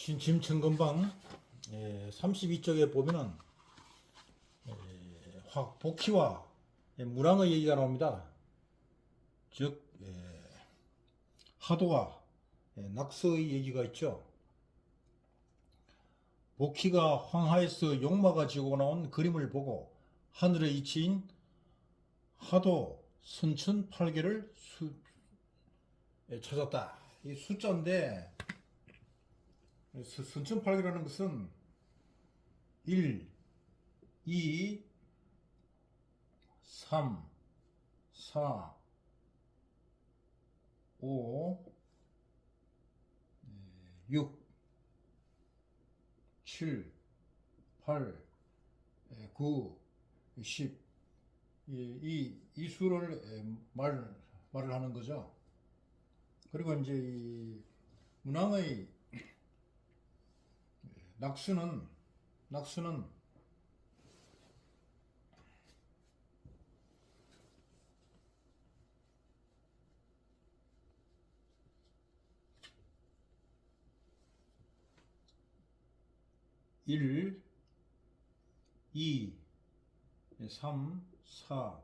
진침천건방 32쪽에 보면은 복희와 문왕의 얘기가 나옵니다. 즉 하도와 낙서의 얘기가 있죠. 복희가 황하에서 용마가 지고 나온 그림을 보고 하늘의 이치인 하도 선천 8개를 찾았다. 이 숫자인데 선천 8개라는 것은 1, 2, 3, 4, 5, 6, 7, 8, 9, 10. 이 수를 말을 하는 거죠. 그리고 이제 이 문왕의 낙수는 1, 2, 3, 4,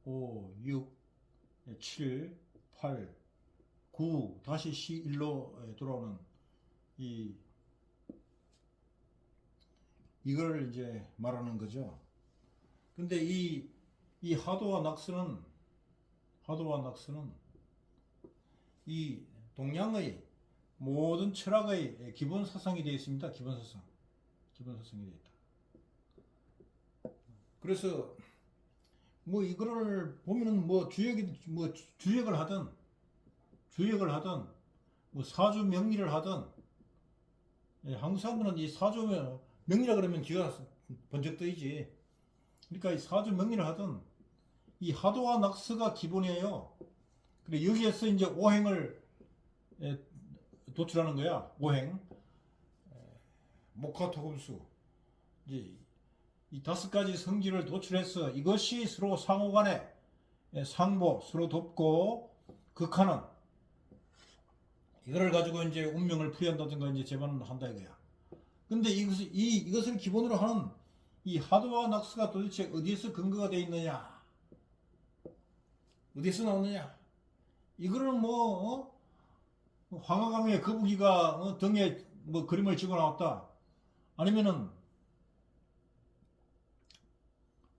5, 6, 7, 8, 9 다시 C1로 돌아오는 이걸 이제 말하는 거죠. 근데 이 하도와 낙서는 이 동양의 모든 철학의 기본 사상이 되어 있습니다. 기본 사상이 되어 있다. 그래서 뭐 이거를 보면은 뭐 주역을 하든 뭐 사주 명리를 하든 항상 그는 이 사주 명리라 그러면 기가 번쩍 뜨이지. 그러니까 이 사주 명리를 하든 이 하도와 낙서가 기본이에요. 그래 여기에서 이제 오행을 도출하는 거야. 오행, 목화토금수 이제 이 5가지 성질을 도출해서 이것이 서로 상호간에 상보 서로 돕고 극하는 이거를 가지고 이제 운명을 풀이한다든가 이제 재반을 한다 이거야. 근데 이것을 기본으로 하는 이 하도와 낙서가 도대체 어디에서 근거가 되어 있느냐? 어디에서 나오느냐? 이거는 황하감의 거북이가 등에 뭐 그림을 찍어 나왔다. 아니면은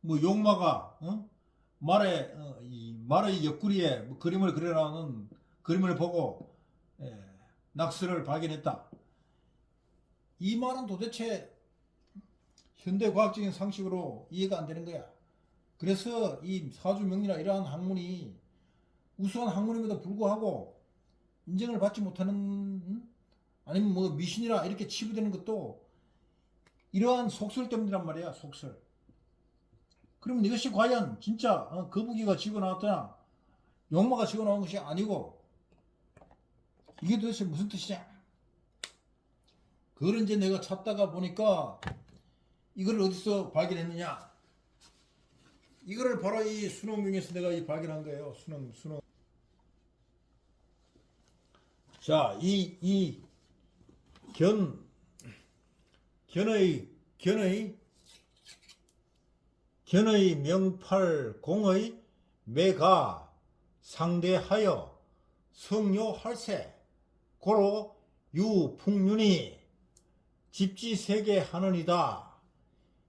뭐 용마가 말의 옆구리에 뭐 그림을 그려나오는 그림을 보고 낙서를 발견했다. 이 말은 도대체 현대 과학적인 상식으로 이해가 안 되는 거야. 그래서 이 사주명리나 이러한 학문이 우수한 학문임에도 불구하고 인정을 받지 못하는 아니면 뭐 미신이라 이렇게 치부되는 것도 이러한 속설 때문이란 말이야. 속설. 그러면 이것이 과연 진짜 거북이가 지고 나왔더나 용마가 지고 나온 것이 아니고 이게 도대체 무슨 뜻이냐? 그걸 이제 내가 찾다가 보니까 이걸 어디서 발견했느냐? 이거를 바로 이 수능명에서 내가 발견한 거예요. 수능. 자, 이 견의 명팔공의 매가 상대하여 성묘할세 고로 유풍륜이 집지세계 하느니다.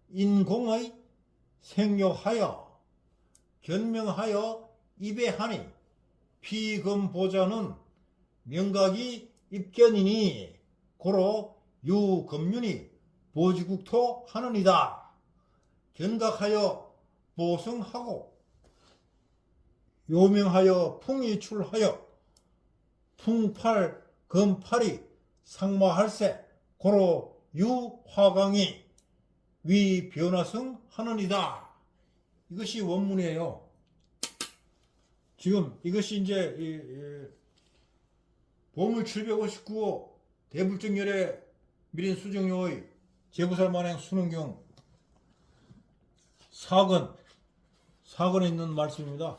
인공의 생묘하여 견명하여 입에하니 피금보자는 명각이 입견이니 고로 유금륜이 보지국토 하느니다. 견각하여 보성하고 요명하여 풍이출하여 풍팔 금팔이 상마할세 고로 유화강이 위변화성 하느니다. 이것이 원문이에요. 지금 이것이 이제 보물 759호 대불정열의 미린 수정료의 제부살만행 수능경 4권에 있는 말씀입니다.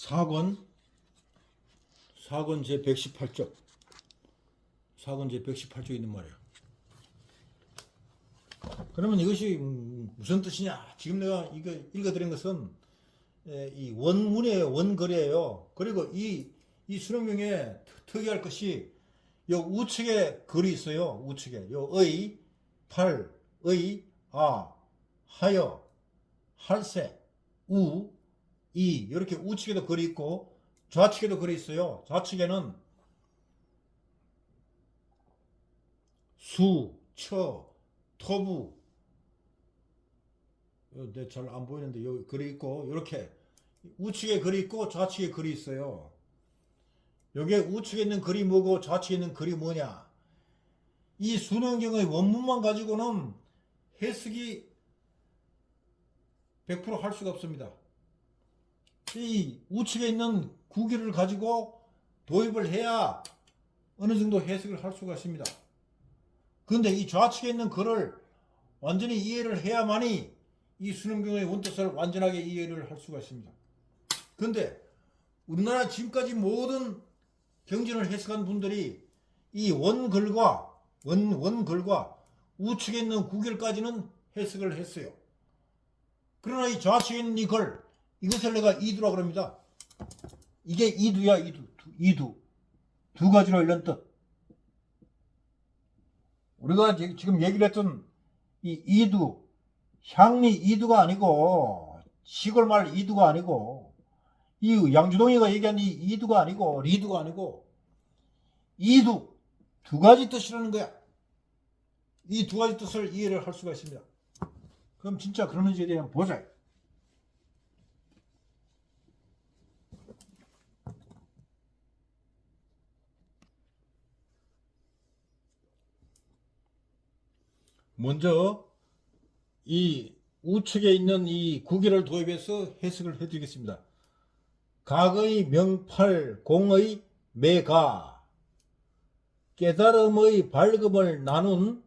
사권 제 118쪽. 사권 제 118쪽에 있는 말이야. 그러면 이것이 무슨 뜻이냐? 지금 내가 이거 읽어드린 것은 이 원문의 원거리예요. 그리고 이 수능경에 특이할 것이 요 우측에 글이 있어요. 우측에 요 의, 팔, 의, 아, 하여, 할세, 우, 이 이렇게 우측에도 글이 있고 좌측에도 글이 있어요. 좌측에는 수, 처, 토부 잘 안 보이는데 여기 글이 있고 이렇게 우측에 글이 있고 좌측에 글이 있어요. 여기에 우측에 있는 글이 뭐고 좌측에 있는 글이 뭐냐? 이 수능경의 원문만 가지고는 해석이 100% 할 수가 없습니다. 이 우측에 있는 구기를 가지고 도입을 해야 어느 정도 해석을 할 수가 있습니다. 그런데 이 좌측에 있는 글을 완전히 이해를 해야만이 이 수능경의 원뜻을 완전하게 이해를 할 수가 있습니다. 그런데 우리나라 지금까지 모든 경전을 해석한 분들이 이 원글과 우측에 있는 구결까지는 해석을 했어요. 그러나 이 좌측에 있는 이 글, 이것을 내가 이두라 그럽니다. 이게 이두야, 이두. 두 가지로 이런 뜻. 우리가 지금 얘기를 했던 이 이두, 향리 이두가 아니고, 시골 말 이두가 아니고, 이 양주동이가 얘기한 이 이두가 아니고, 리두가 아니고, 이두. 두 가지 뜻이라는 거야. 이 두 가지 뜻을 이해를 할 수가 있습니다. 그럼 진짜 그러는지에 대한 보자. 먼저 이 우측에 있는 이 구기를 도입해서 해석을 해드리겠습니다. 각의 명팔 공의 매가 깨달음의 밝음을 나눈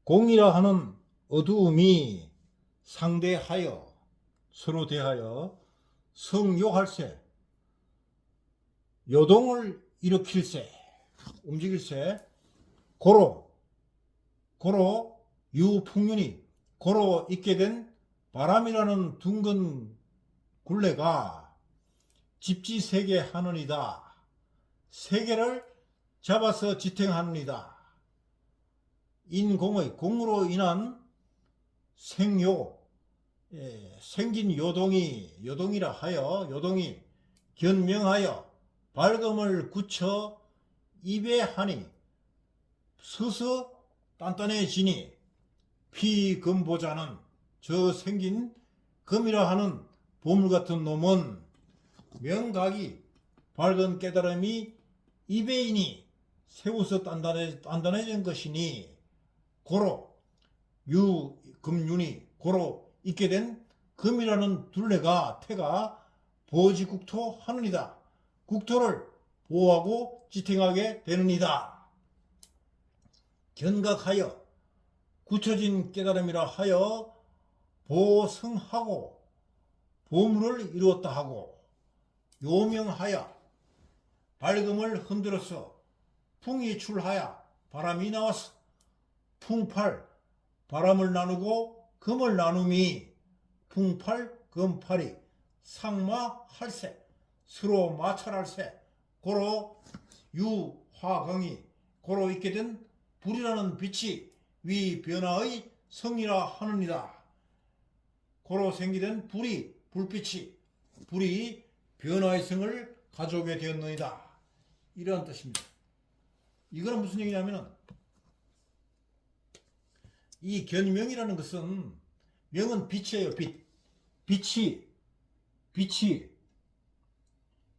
공이라 하는 어두움이 상대하여 서로 대하여 성요할세 요동을 일으킬세 움직일세 고로 유풍륜이 고로 있게 된 바람이라는 둥근 굴레가 집지세계 하느니다. 세계를 잡아서 지탱하느니다. 인공의 공으로 인한 생요 생긴 요동이라 하여 요동이 견명하여 밝음을 굳혀 입에 하니 서서 단단해지니 피금보자는 저 생긴 금이라 하는 보물 같은 놈은 명각이 밝은 깨달음이 입에 이니 세워서 단단해진 것이니 고로 유금윤이 고로 있게 된 금이라는 둘레가 태가 보지국토 하느니다. 국토를 보호하고 지탱하게 되느니다. 견각하여 굳혀진 깨달음이라 하여 보성하고 보물을 이루었다 하고 요명하여 밝음을 흔들어서 풍이 출하여 바람이 나왔어. 풍팔 바람을 나누고 금을 나눔이 풍팔 금팔이 상마할세 서로 마찰할세 고로 유화경이 고로 있게 된 불이라는 빛이 위 변화의 성이라 하느니라. 고로 생기된 불빛이 변화의 성을 가져오게 되었느니라. 이러한 뜻입니다. 이거는 무슨 얘기냐면은 이 견명이라는 것은 명은 빛이에요. 빛이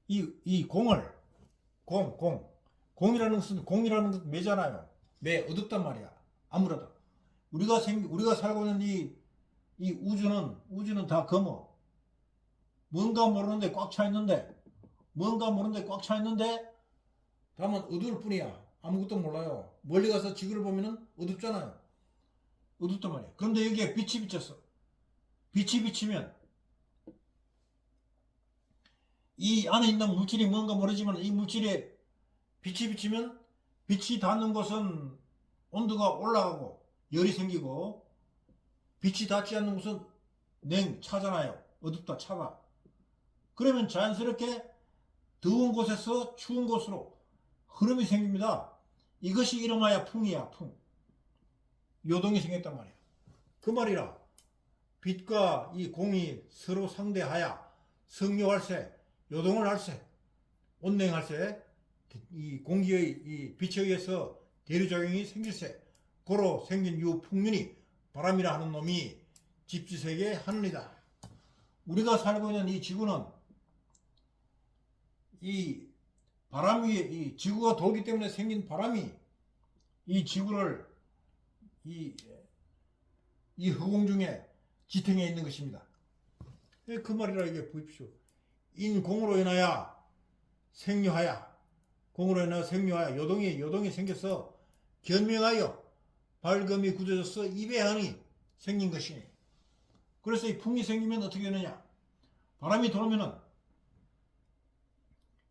이 공을 공이라는 것은 매잖아요. 매 어둡단 말이야. 아무래도 우리가 살고 있는 이 우주는 다 검어. 뭔가 모르는데 꽉 차 있는데 다만 어두울 뿐이야. 아무것도 몰라요. 멀리 가서 지구를 보면은 어둡잖아요. 어둡단 말이야. 그런데 여기에 빛이 비쳤어. 빛이 비치면 이 안에 있는 물질이 뭔가 모르지만 이 물질에 빛이 비치면 빛이 닿는 곳은 온도가 올라가고 열이 생기고 빛이 닿지 않는 곳은 차잖아요. 어둡다, 차가. 그러면 자연스럽게 더운 곳에서 추운 곳으로 흐름이 생깁니다. 이것이 이름하여 풍이야, 풍. 요동이 생겼단 말이야. 그 말이라 빛과 이 공이 서로 상대하여 성료할세, 요동을 할세, 온냉할세, 이 공기의 이 빛에 의해서 대류작용이 생길세, 고로 생긴 유 풍륜이 바람이라 하는 놈이 집지세계 하느니라. 우리가 살고 있는 이 지구는 이 바람 위에 이 지구가 돌기 때문에 생긴 바람이 이 지구를 이 허공 중에 지탱해 있는 것입니다. 그 말이라 이게 보십시오. 인공으로 인하여 생류하여, 공으로 인하여 생류하여 요동이 생겨서 견명하여 발금이 굳어져서 입에한이 생긴 것이니. 그래서 이 풍이 생기면 어떻게 되느냐? 바람이 돌면은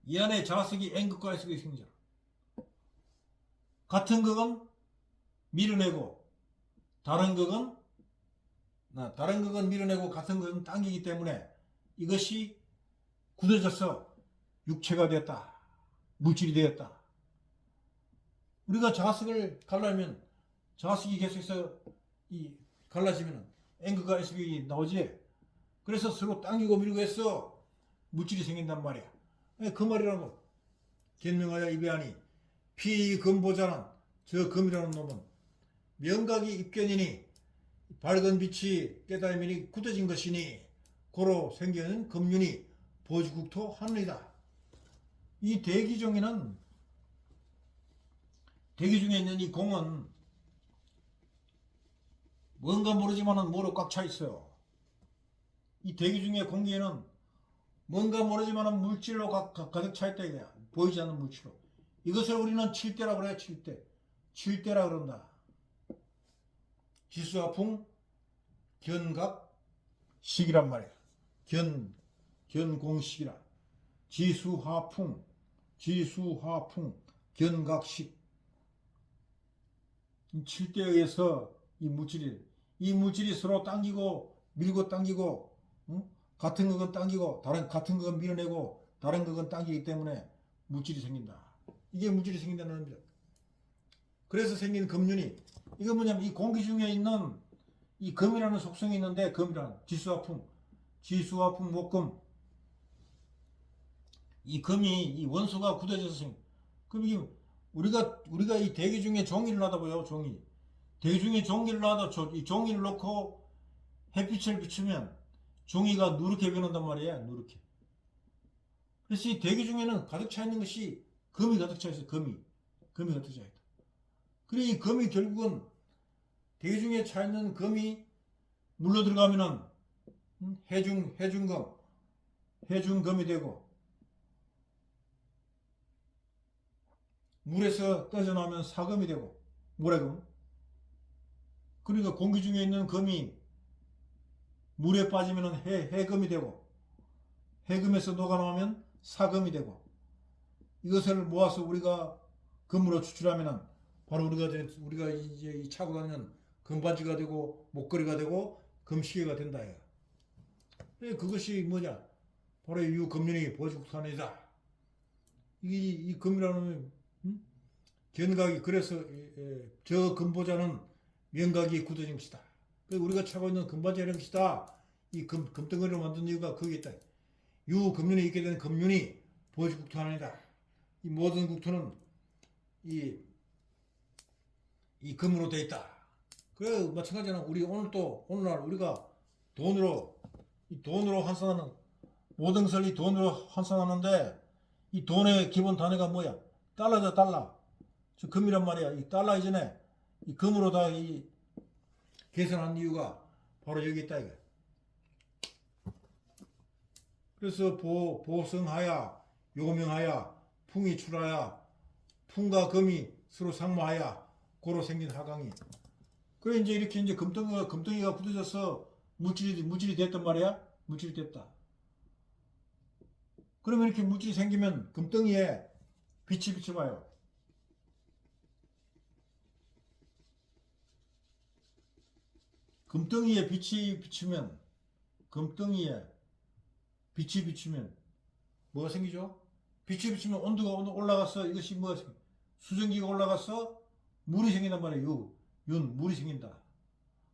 이 안에 자석이 N극과 S극이 생기잖아. 같은 극은 밀어내고 다른 극은 밀어내고 같은 극은 당기기 때문에 이것이 굳어져서 육체가 되었다. 물질이 되었다. 우리가 자석을 갈라면 자석이 계속해서 갈라지면 N극과 S극이 나오지. 그래서 서로 당기고 밀고 해서 물질이 생긴단 말이야. 그 말이라고. 견명하여 입에하니 피금보자는 저 금이라는 놈은 명각이 입견이니 밝은 빛이 깨달음이니 굳어진 것이니 고로 생기는 금륜이 보지국토 하느니라. 이 대기 중에 있는 이 공은 뭔가 모르지만은 뭐로 꽉 차 있어요. 이 대기 중에 공기에는 뭔가 모르지만은 물질로 가득 차 있다 이거야. 보이지 않는 물질로. 이것을 우리는 칠대라고 그래요. 칠대라 그런다. 지수화풍 견각식이란 말이야. 견공식이라. 지수화풍 견각식. 칠대에 의해서 이 물질이 서로 당기고 밀고 당기고, 응? 같은 극은 당기고 같은 극은 밀어내고 다른 극은 당기기 때문에 물질이 생긴다. 이게 물질이 생긴다는 겁니다. 그래서 생긴 금륜이, 이거 뭐냐면 이 공기 중에 있는 이 금이라는 속성이 있는데, 금이라는 지수화풍 목금, 이 금이 이 원소가 굳어져서 생긴. 그럼 이게 우리가 이 대기 중에 종이를 놔둬봐요. 대기 중에 종이를 놔둬. 이 종이를 놓고 햇빛을 비추면 종이가 누렇게 변한단 말이야. 누렇게. 그래서 이 대기 중에는 가득 차 있는 것이 금이 가득 차 있어. 금이 가득 차 있다. 그래 이 금이 결국은 대기 중에 차 있는 금이 물로 들어가면은 해중금이 되고, 물에서 떠져나오면 사금이 되고, 모래금. 그러니까 공기 중에 있는 금이 물에 빠지면 해금이 되고, 해금에서 녹아나오면 사금이 되고, 이것을 모아서 우리가 금으로 추출하면은 바로 우리가 이제 차고 다니는 금반지가 되고 목걸이가 되고 금시계가 된다. 그것이 뭐냐? 바로 유금륜이 보지국토하느니라. 이 금이라는 견각이, 그래서 저 금보자는 명각이 굳어진 것이다. 우리가 차고 있는 금반지가 이런 것이다. 이 금덩어리를 만든 이유가 거기에 있다. 유금륜이 있게 되는 금륜이 보지국토하느니라. 이 모든 국토는 이 금으로 되어 있다. 그래 마찬가지로 우리 오늘날 우리가 돈으로 환산하는, 모든 것을 이 돈으로 환산하는데, 이 돈의 기본 단위가 뭐야? 달러죠, 달러. 저 금이란 말이야. 이 달러 이전에 이 금으로 다 계산한 이유가 바로 여기 있다 이거. 그래서 보성하야 요명하야 풍이 출하야 풍과 금이 서로 상마하야 고로 생긴 하강이. 그래 이제 이렇게 이제 금덩이가 굳어져서 물질이 됐단 말이야. 물질이 됐다. 그러면 이렇게 물질이 생기면 금덩이에 빛이 비춰봐요. 금덩이에 빛이 비추면, 금덩이에 빛이 비추면 뭐가 생기죠? 빛이 비추면 온도가 올라가서 이것이 뭐가 생겨? 수증기가 올라가서 물이 생긴단 말이에요. 물이 생긴다.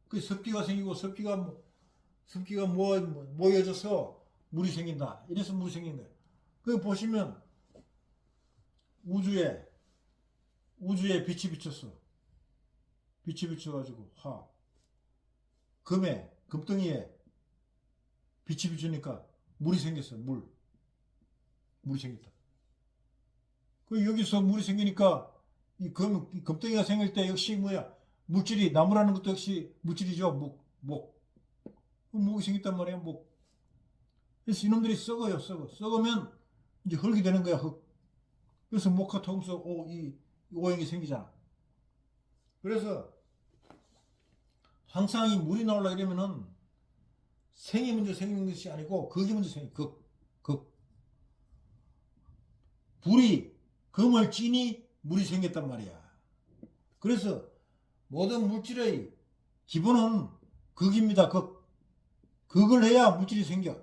그 습기가 생기고 습기가 모여져서 물이 생긴다. 이래서 물이 생긴 거예요. 그 보시면 우주에 빛이 비쳤어. 빛이 비쳐가지고 금덩이에 빛이 비추니까 물이 생겼어. 물이 생겼다. 그 여기서 물이 생기니까 이 금덩이가 생길 때 역시 뭐야? 물질이 나무라는 것도 역시 물질이죠. 목이 생겼단 말이야. 그래서 이놈들이 썩어요. 썩으면 이제 흙이 되는 거야. 흙. 그래서 목화 통해서 이 오행이 생기잖아. 그래서 항상 이 물이 나오려 이러면은 생이 먼저 생기는 것이 아니고 극이 먼저 극. 불이 금을 찌니 물이 생겼단 말이야. 그래서 모든 물질의 기본은 극입니다. 극을 해야 물질이 생겨.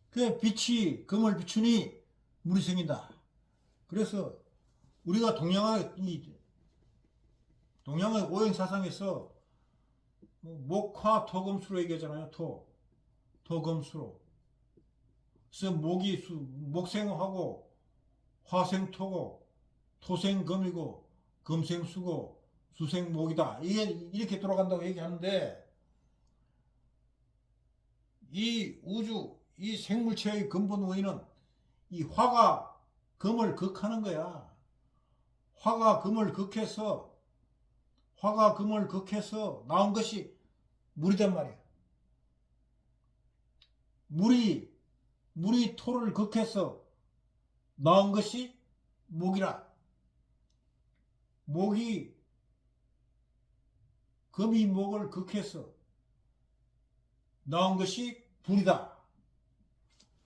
그 빛이 금을 비추니 물이 생긴다. 그래서 우리가 동양의 오행 사상에서 목화 토금수로 얘기하잖아요. 토금수로. 그래서 목생하고 화생토고 토생금이고 금생수고 수생목이다. 이게 이렇게 돌아간다고 얘기하는데 이 우주, 이 생물체의 근본 원인은 이 화가 금을 극하는 거야. 화가 금을 극해서 나온 것이 물이단 말이야. 물이 토를 극해서 나온 것이 목이라. 금이 목을 극해서 나온 것이 불이다.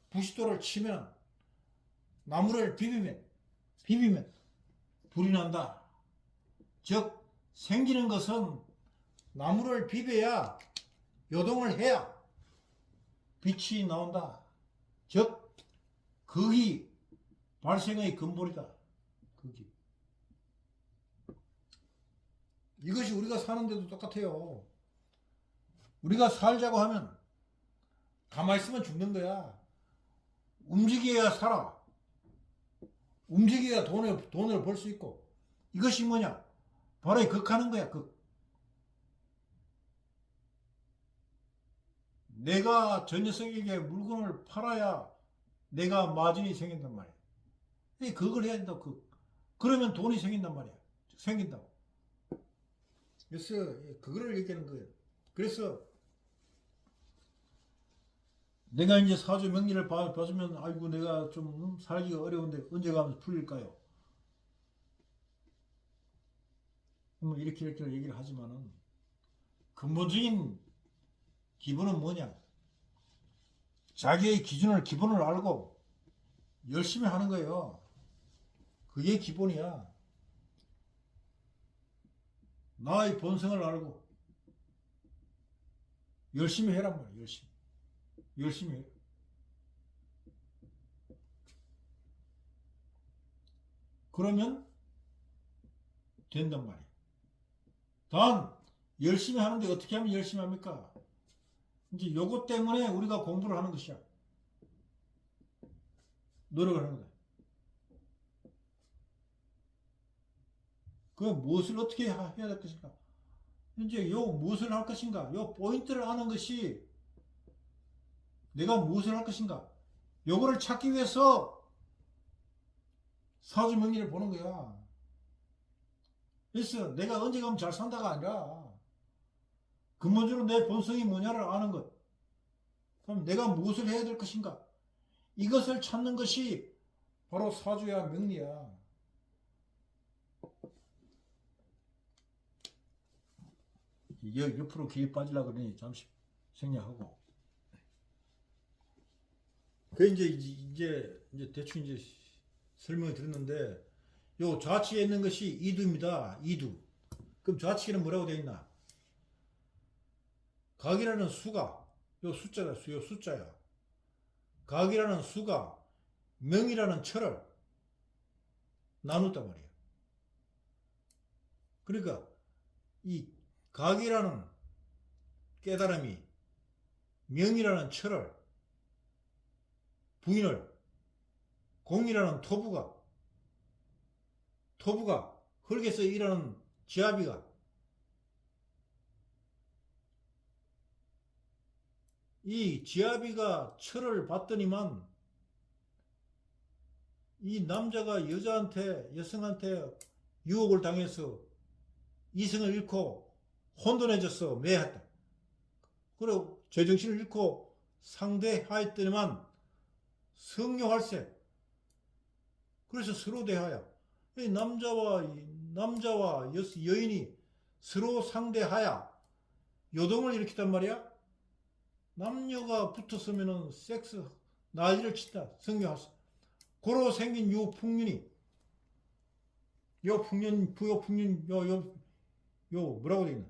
부싯돌을 치면 나무를 비비면 불이 난다. 즉 생기는 것은 나무를 비벼야 요동을 해야 빛이 나온다. 즉 극이 발생의 근본이다. 극이. 이것이 우리가 사는데도 똑같아요. 우리가 살자고 하면 가만히 있으면 죽는 거야. 움직여야 살아. 움직여야 돈을 벌 수 있고. 이것이 뭐냐? 바로 이 극하는 거야. 내가 저 녀석에게 물건을 팔아야 내가 마진이 생긴단 말이야. 그걸 해야 된다. 그러면 돈이 생긴단 말이야. 생긴다고. 그래서 그거를 얘기하는 거예요. 그래서 내가 이제 사주 명리를 봐주면 아이고 내가 좀 살기가 어려운데 언제 가면 풀릴까요? 이렇게 얘기를 하지만은 근본적인 기본은 뭐냐? 자기의 기본을 알고 열심히 하는 거예요. 그게 기본이야. 나의 본성을 알고 열심히 해란 말이야. 열심히 해. 그러면 된단 말이야. 단 열심히 하는데 어떻게 하면 열심히 합니까? 이제 요것 때문에 우리가 공부를 하는 것이야. 노력을 하는 거야. 그 무엇을 어떻게 해야 될 것인가? 이제 요 무엇을 할 것인가? 요 포인트를 아는 것이 내가 무엇을 할 것인가? 요거를 찾기 위해서 사주 명리를 보는 거야. 그래서 내가 언제 가면 잘 산다가 아니라 근본적으로 내 본성이 뭐냐를 아는 것. 그럼 내가 무엇을 해야 될 것인가? 이것을 찾는 것이 바로 사주야 명리야. 옆으로 길에 빠지려고 그러니 잠시 생략하고. 그 이제 대충 이제 설명을 드렸는데 요 좌측에 있는 것이 이두입니다. 이두. 그럼 좌측에는 뭐라고 되어 있나? 각이라는 수가 요 숫자가 요 숫자야. 각이라는 수가 명이라는 철을 나눴단 말이에요. 그러니까 이 각이라는 깨달음이 명이라는 철을 부인을 공이라는 토부가 흙에서 일하는 지아비가 이 지아비가 철을 받더니만 이 남자가 여성한테 유혹을 당해서 이성을 잃고 혼돈해져서 매했다. 그리고 제정신을 잃고 상대하였더니만 성묘할세. 그래서 서로 대하여 이 남자와 여인이 서로 상대하여 요동을 일으켰단 말이야. 남녀가 붙었으면은 섹스 난리를 친다. 성묘할세. 고로 생긴 요 풍륜이 뭐라고 되어 있나?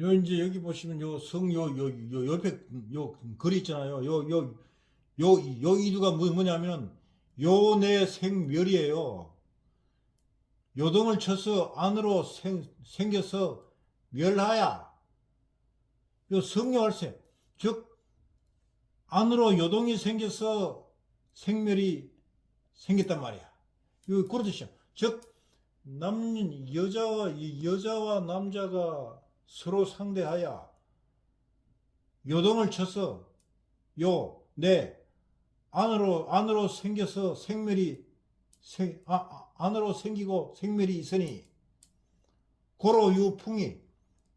요 이제 여기 보시면 요 옆에 요 글이 있잖아요. 요 이두가 뭐냐면 요 내 생멸이에요. 요동을 쳐서 안으로 생겨서 멸하야. 요 성묘할세. 즉 안으로 요동이 생겨서 생멸이 생겼단 말이야. 요 그런 뜻이야. 즉 여자와 남자가 서로 상대하여 요동을 쳐서 내 안으로 생겨서 안으로 생기고 생멸이 있으니 고로 유풍이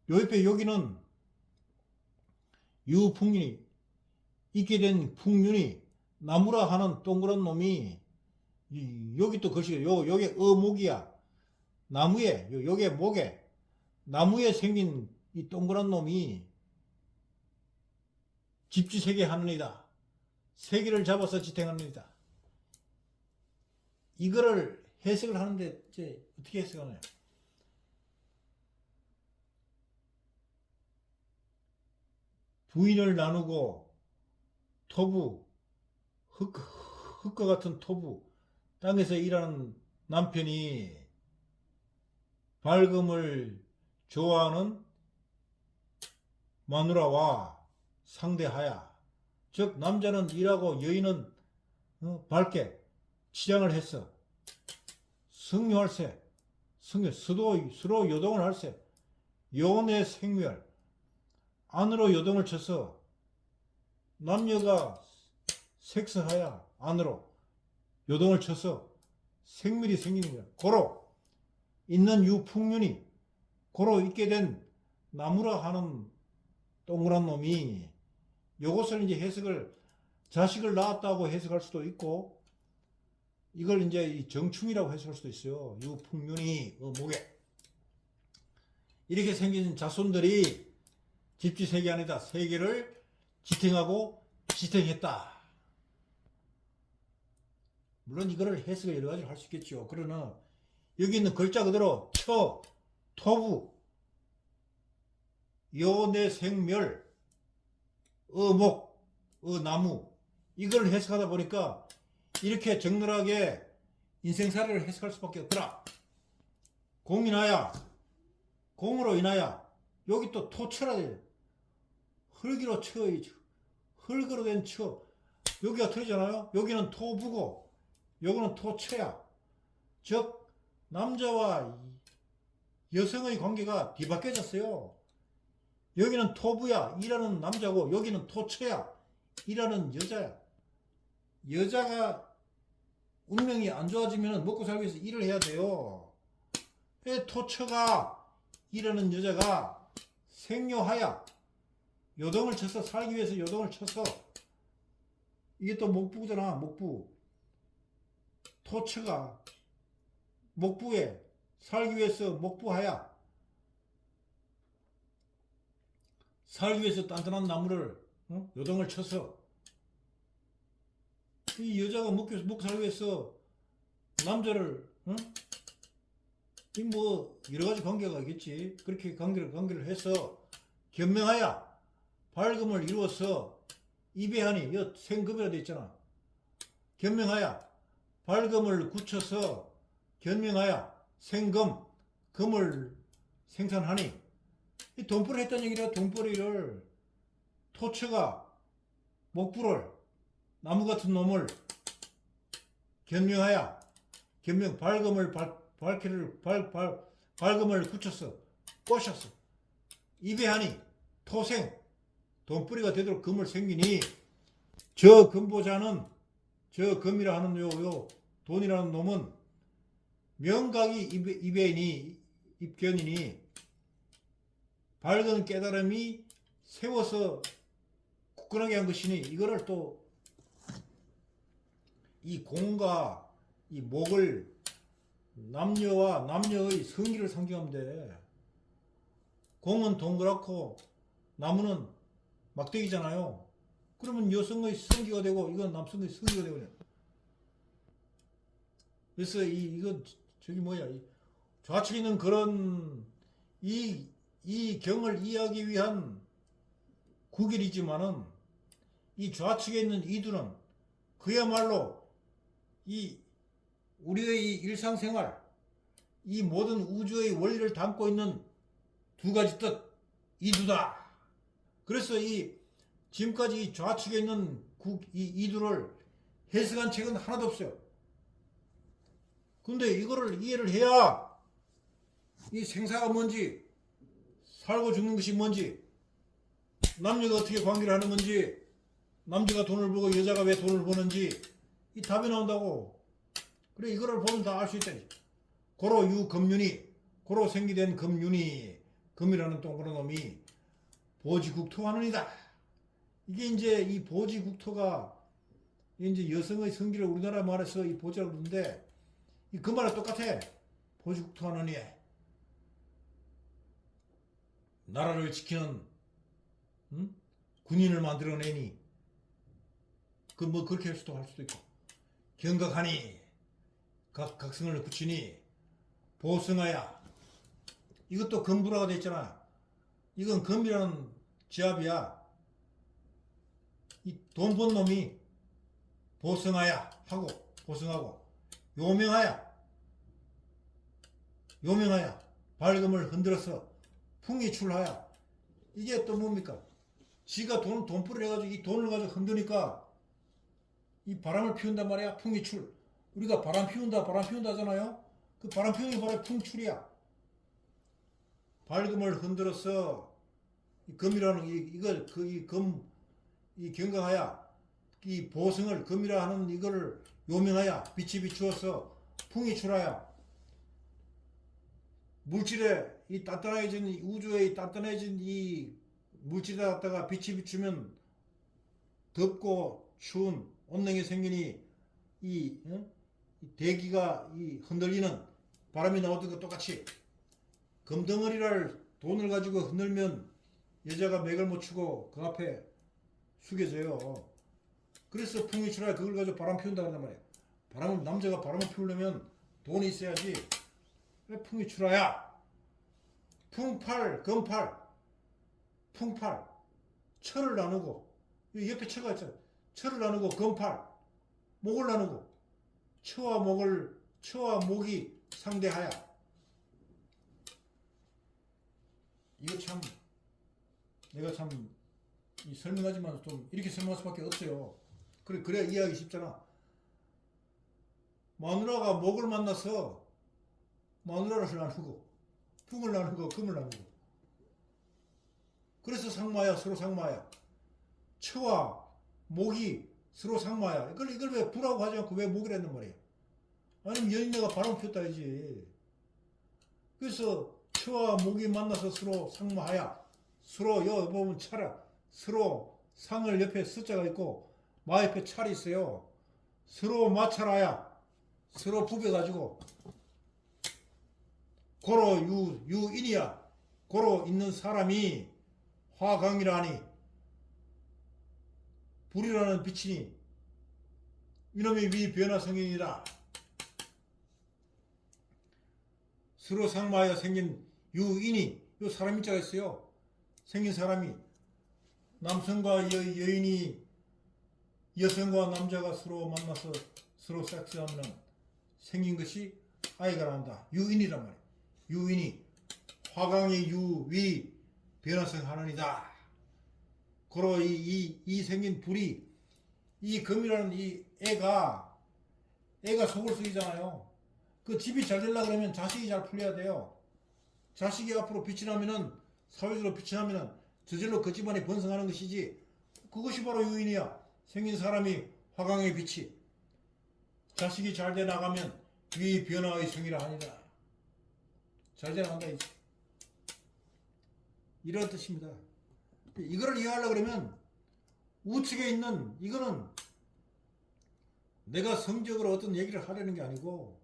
요 옆에 여기는 유풍이 있게 된 풍륜이 나무라 하는 동그란 놈이 여기 또 글씨 요게 어목이야. 나무에 요게 목에 나무에 생긴 이 동그란 놈이 집지세계 하느니라. 세계를 잡아서 지탱하느니라. 이거를 해석을 하는데 이제 어떻게 해석하나요? 부인을 나누고 흙과 같은 토부 땅에서 일하는 남편이 밝음을 좋아하는 마누라와 상대하야. 즉 남자는 일하고 여인은 밝게 치장을 했어. 성묘할세. 서로 요동을 할세. 요내 생멸. 안으로 요동을 쳐서 남녀가 섹스하야 안으로 요동을 쳐서 생멸이 생기는 거야. 고로 있는 유풍륜이 고로 있게 된 나무라 하는 동그란 놈이 요것을 이제 해석을 자식을 낳았다고 해석할 수도 있고 이걸 이제 정충이라고 해석할 수도 있어요. 유풍륜이 목에 이렇게 생긴 자손들이 집지세계 안에다 세계를 지탱하고 지탱했다. 물론 이거를 해석을 여러 가지로 할 수 있겠죠. 그러나 여기 있는 글자 그대로 토부, 요내 생멸, 어목, 나무 이걸 해석하다 보니까 이렇게 적나라하게 인생사례를 해석할 수밖에 없더라. 공으로 인하여 여기 또 토처라 돼요. 흙으로 된 처. 여기가 틀리잖아요. 여기는 토부고 여기는 토처야. 즉 남자와 여성의 관계가 뒤바뀌어졌어요. 여기는 토부야. 일하는 남자고 여기는 토처야. 일하는 여자야. 여자가 운명이 안 좋아지면 먹고 살기 위해서 일을 해야 돼요. 토처가 일하는 여자가 생묘하야. 요동을 쳐서 살기 위해서 요동을 쳐서 이게 또 목부잖아. 목부. 토처가 목부에 살기 위해서 목부하야 살기 위해서 단단한 나무를 요동을 쳐서 이 여자가 먹고 살기 위해서 남자를 이 뭐 여러 가지 관계가 있겠지. 그렇게 관계를 해서 견명하여 발금을 이루어서 입에하니 생금이라 돼 있잖아. 견명하여 발금을 굳혀서 견명하여 생금 금을 생산하니 이 돈벌이 했다는 얘기라. 돈벌이를 토처가 목불을 나무 같은 놈을 견명하여 발금을 발금을 굳혀서 꼬셨어. 입에하니 토생 돈벌이가 되도록 금을 생기니 저 금보자는 저 금이라 하는 요 돈이라는 놈은 명각이 입견이니 밝은 깨달음이 세워서 굳건하게 한 것이니 이거를 또 이 공과 이 목을 남녀와 남녀의 성기를 상징하면 돼. 공은 동그랗고 나무는 막대기잖아요. 그러면 여성의 성기가 되고 이건 남성의 성기가 되거든요. 그래서 이거 저기 뭐야 좌측에 있는 그런 이 경을 이해하기 위한 구길이지만은 이 좌측에 있는 이두는 그야말로 이 우리의 이 일상생활 이 모든 우주의 원리를 담고 있는 두 가지 뜻 이두다. 그래서 이 지금까지 이 좌측에 있는 이 이두를 해석한 책은 하나도 없어요. 근데 이거를 이해를 해야 이 생사가 뭔지 살고 죽는 것이 뭔지 남녀가 어떻게 관계를 하는 건지 남자가 돈을 벌고 여자가 왜 돈을 버는지 이 답이 나온다고. 그래 이거를 보면 다 알 수 있다. 고로 유금윤이 고로 생기된 금윤이 금이라는 동그란 놈이 보지국토하느니라. 이게 이제 이 보지국토가 이제 여성의 성기를 우리나라 말에서 이 보지라고 그러는데 그 말은 똑같아. 보지국토하느니 나라를 지키는 군인을 만들어내니 그 뭐 그렇게 할 수도 있고 경각하니 각성을 굳히니 보승하야 이것도 금부라가 돼 있잖아. 이건 금이라는 지압이야. 이 돈 번 놈이 보승하야 하고 보승하고 요명하야 발금을 흔들어서 풍이 출하야. 이게 또 뭡니까? 지가 돈풀을 해가지고 이 돈을 가지고 흔드니까 이 바람을 피운단 말이야. 풍이 출. 우리가 바람 피운다 하잖아요. 그 바람 피우는 게 바로 풍출이야. 발금을 흔들어서 이 금이라는 이걸 이 경강하야 이 보승을 금이라 하는 이거를 요명하야 빛이 비추어서 풍이 출하야. 물질에 이 단단해진 우주에 단단해진 이 물질에 갖다가 빛이 비추면 덥고 추운 온냉이 생기니 이 대기가 이 흔들리는 바람이 나오던 것 똑같이 금덩어리를 돈을 가지고 흔들면 여자가 맥을 못 추고 그 앞에 숙여져요. 그래서 풍이 출하야. 그걸 가지고 바람 피운다 그런단 말이야. 남자가 바람을 피우려면 돈이 있어야지. 왜 풍이 출하야? 풍팔, 금팔, 풍팔, 철을 나누고 옆에 철가 있잖아. 철을 나누고 금팔, 목을 나누고 처와 목이 상대하야. 이거 참 내가 참 설명하지만 좀 이렇게 설명할 수밖에 없어요. 그래 이해하기 쉽잖아. 마누라가 목을 만나서 마누라를 나누고 풍을 나누고 금을 나누고 그래서 상마야. 서로 상마야. 처와 목이 서로 상마야. 이걸 왜 부라고 하지 않고 왜 목이라는 말이야. 아니면 연인네가 바람 피웠다 해야지. 그래서 처와 목이 만나서 서로 상마하야. 서로 여기 보면 차라 서로 상을 옆에 숫자가 있고 마 옆에 찰이 있어요. 서로 마찰하야. 서로 부벼가지고 고로 유인이야. 고로 있는 사람이 화강이라 하니 불이라는 빛이니 이놈의 위 변화 성인이라. 서로 상마하여 생긴 유인이, 요 사람 인자가 있어요. 생긴 사람이 남성과 여인이, 여성과 남자가 서로 만나서 서로 섹스하면 생긴 것이 아이가 나온다. 유인이란 말이에요. 유인이 화강의 유위 변화성 하나니다. 그러 이 생긴 불이, 이 금이라는 이 애가 속을 쓰이잖아요. 그 집이 잘 되려고 그러면 자식이 잘 풀려야 돼요. 자식이 앞으로 빛이 나면은, 사회적으로 빛이 나면은 저절로 그 집안에 번성하는 것이지. 그것이 바로 유인이야. 생긴 사람이 화강의 빛이, 자식이 잘 돼 나가면 위 변화의 성이라 하니라. 잘 돼 나간다 이제. 이런 뜻입니다. 이거를 이해하려고 그러면 우측에 있는 이거는 내가 성적으로 어떤 얘기를 하려는 게 아니고,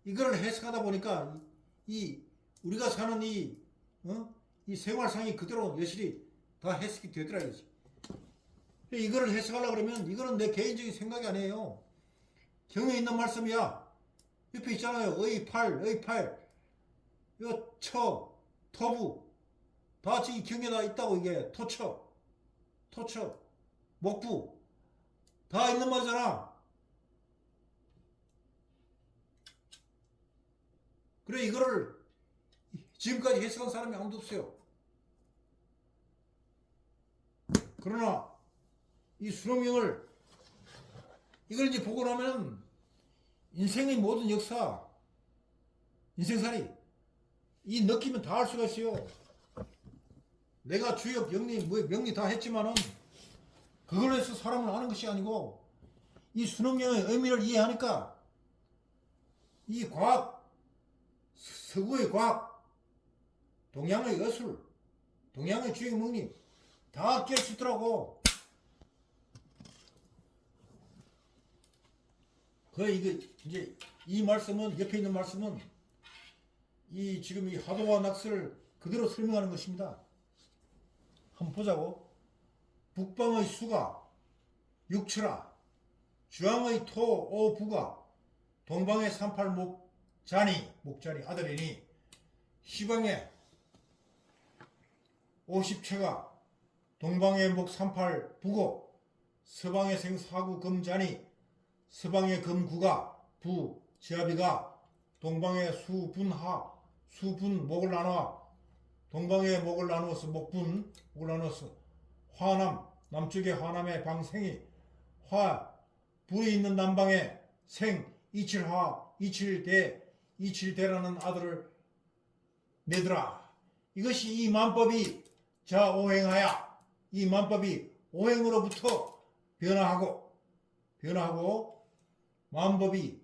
이거를 해석하다 보니까 이 우리가 사는 이 생활상이 그대로 여실히 다 해석이 되더라 이거지. 이거를 해석하려고 그러면 이거는 내 개인적인 생각이 아니에요. 경에 있는 말씀이야. 옆에 있잖아요. 의팔, 요 처, 토부 다 지금 경에다 있다고. 이게 토처, 목부 다 있는 말이잖아. 그래, 이거를 지금까지 해석한 사람이 아무도 없어요. 그러나 이 수능명을 이걸 이제 보고 나면 인생의 모든 역사, 인생살이 이 느끼면 다 알 수가 있어요. 내가 주역, 영리, 명리 다 했지만은 그걸로 해서 사람을 아는 것이 아니고, 이 수능명의 의미를 이해하니까 이 과학, 서구의 과학, 동양의 예술, 동양의 주역, 명리 다 깰 수 있더라고. 이게 이제 이 말씀은, 옆에 있는 말씀은 이 지금 이 하도와 낙서를 그대로 설명하는 것입니다. 한번 보자고. 북방의 수가 육철아, 주왕의 토 오부가, 동방의 38 목자니 아들이니, 시방의 50채가 동방의 목 38 부고, 서방의 생 49 금자니, 서방의 금구가 부 지아비가, 동방의 수분 목을 나눠, 동방의 목을 나누어서 목을 나누어서 화남, 남쪽의 화남의 방생이, 불이 있는 남방의 생 이칠대라는 아들을 내더라. 이것이 이 만법이 자오행하야. 이 만법이 오행으로부터 변화하고 만법이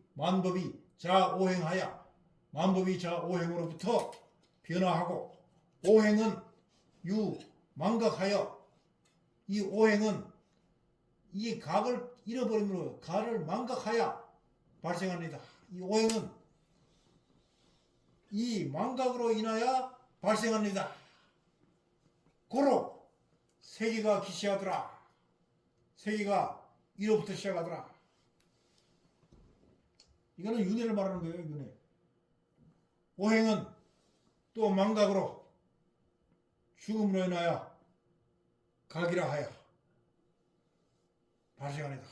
자오행하야. 만법이 자오행으로부터 변화하고, 오행은 망각하여, 이 오행은 이 각을 잃어버림으로 각을 망각하여 발생합니다. 이 오행은 이 망각으로 인하여 발생합니다. 고로 세계가 기시하더라. 세계가 이로부터 시작하더라. 이거는 윤회를 말하는 거예요. 윤회. 오행은 또 망각으로, 죽음으로 인하여 각이라 하여 발생합니다.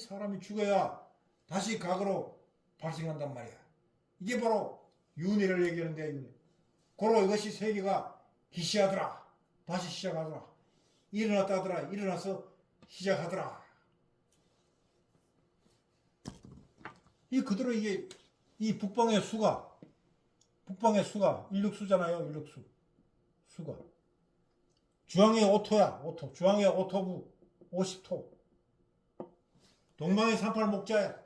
사람이 죽어야 다시 각으로 발생한단 말이야. 이게 바로 윤회를 얘기하는데, 윤회. 고로 이것이 세계가 기시하더라. 다시 시작하더라. 일어났다 하더라. 일어나서 시작하더라. 이 그대로 이게 이 북방의 수가 일룩수잖아요. 일룩수 수가 주왕의 오토야. 오토. 주왕의 오토부 50토. 동방의 38 목자야.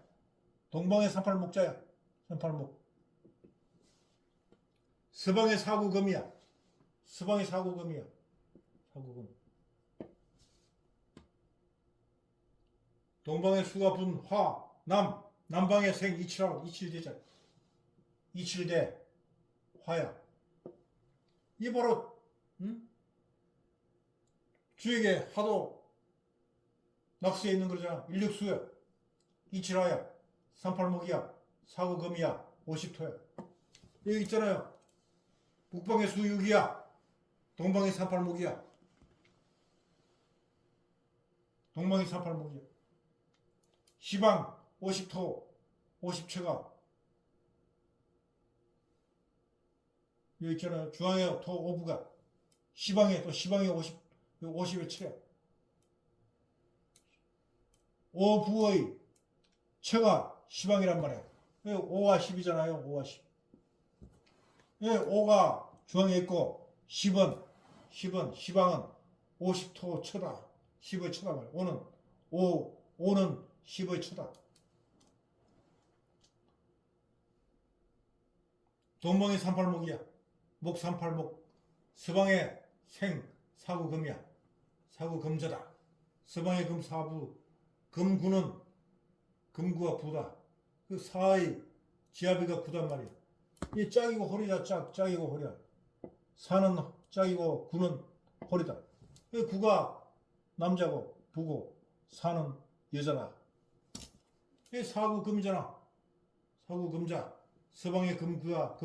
동방의 38 목자야. 38목. 서방의 49금이야. 서방의 49금이야. 49금. 동방의 수가 분 남방의 생 이칠대자. 이칠대 화야. 이게 바로 주에게 하도 낙수에 있는 거잖아. 인력수야, 이칠하야, 삼팔목이야, 사구금이야, 오십토야. 여기 있잖아요. 북방의 수육이야, 동방의 삼팔목이야, 동방의 삼팔목이야. 시방 오십토, 오십체가 여기 있잖아요. 중앙에 토 오부가, 시방에 또 시방에 50의 7에 오부의 체가 시방이란 말이에요. 5와 10이잖아요. 5와 10. 5가 중앙에 있고 10은 시방은 50토 처다. 10의 처다 말이에요. 5는 10의 처다. 동방의 삼팔목이야. 목 삼팔목. 서방의 생 사구금이야. 사구금자다. 서방의 금 사부. 금구는 금구가 부다. 그 사의 지아비가 구단 말이야. 이 짝이고 허리다. 짝이고 허리야. 사는 짝이고 구는 허리다. 이 구가 남자고 부고 사는 여자다. 이 사구금이잖아. 사구금자. 서방의 금구가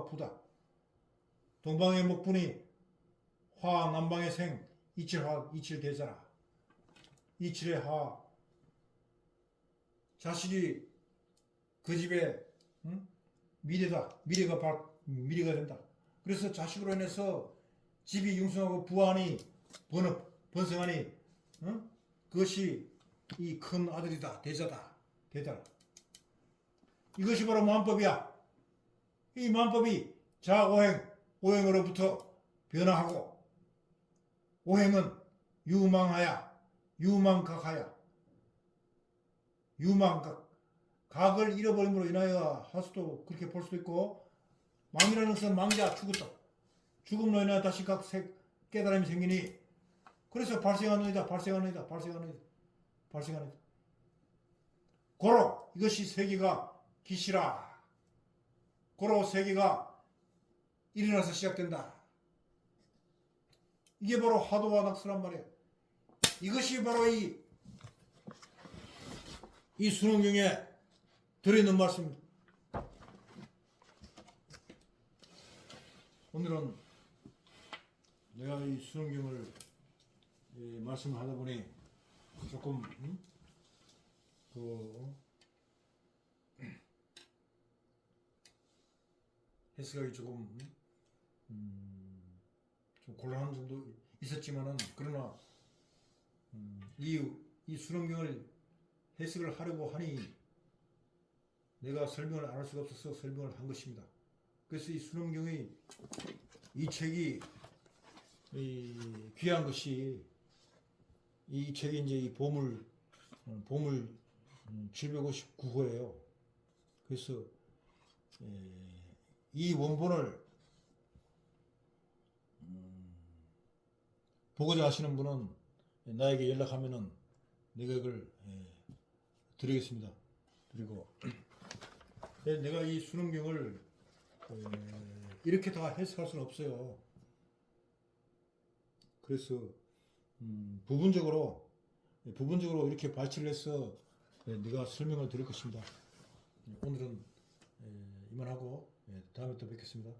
부다. 동방의 목분이 화, 남방의 생, 이칠화, 이칠대자라. 이칠의 화. 자식이 그 집에 미래다. 미래가 된다. 그래서 자식으로 인해서 집이 융성하고 부하니 번성하니 그것이 이 큰 아들이다. 대자다. 이것이 바로 만법이야. 이 만법이 오행으로부터 변화하고, 오행은 유망각하야. 각을 잃어버림으로 인하여 할 수도 그렇게 볼 수도 있고, 망이라는 것은 망자, 죽었다. 죽음으로 인하여 다시 각 깨달음이 생기니, 그래서 발생하는 이다. 고로 이것이 세계가 기시라. 고로 세계가 일어나서 시작된다. 이게 바로 화두와 낙수란 말이에요. 이것이 바로 이 순원경에 들어있는 말씀입니다. 오늘은 내가 이 순원경을 말씀을 하다 보니 조금 해석하기 조금 좀 곤란한 점도 있었지만은, 그러나 이 순원경을 해석을 하려고 하니 내가 설명을 안 할 수가 없어서 설명을 한 것입니다. 그래서 이 순원경의 이 책이 귀한 것이, 이 책이 이제 이 보물 759호예요. 그래서 이 원본을 보고자 하시는 분은 나에게 연락하면은 내가 이걸 드리겠습니다. 그리고 내가 이 순원경을 이렇게 다 해석할 수는 없어요. 그래서 부분적으로 이렇게 발췌를 해서 내가 설명을 드릴 것입니다. 오늘은 이만하고 다음에 또 뵙겠습니다.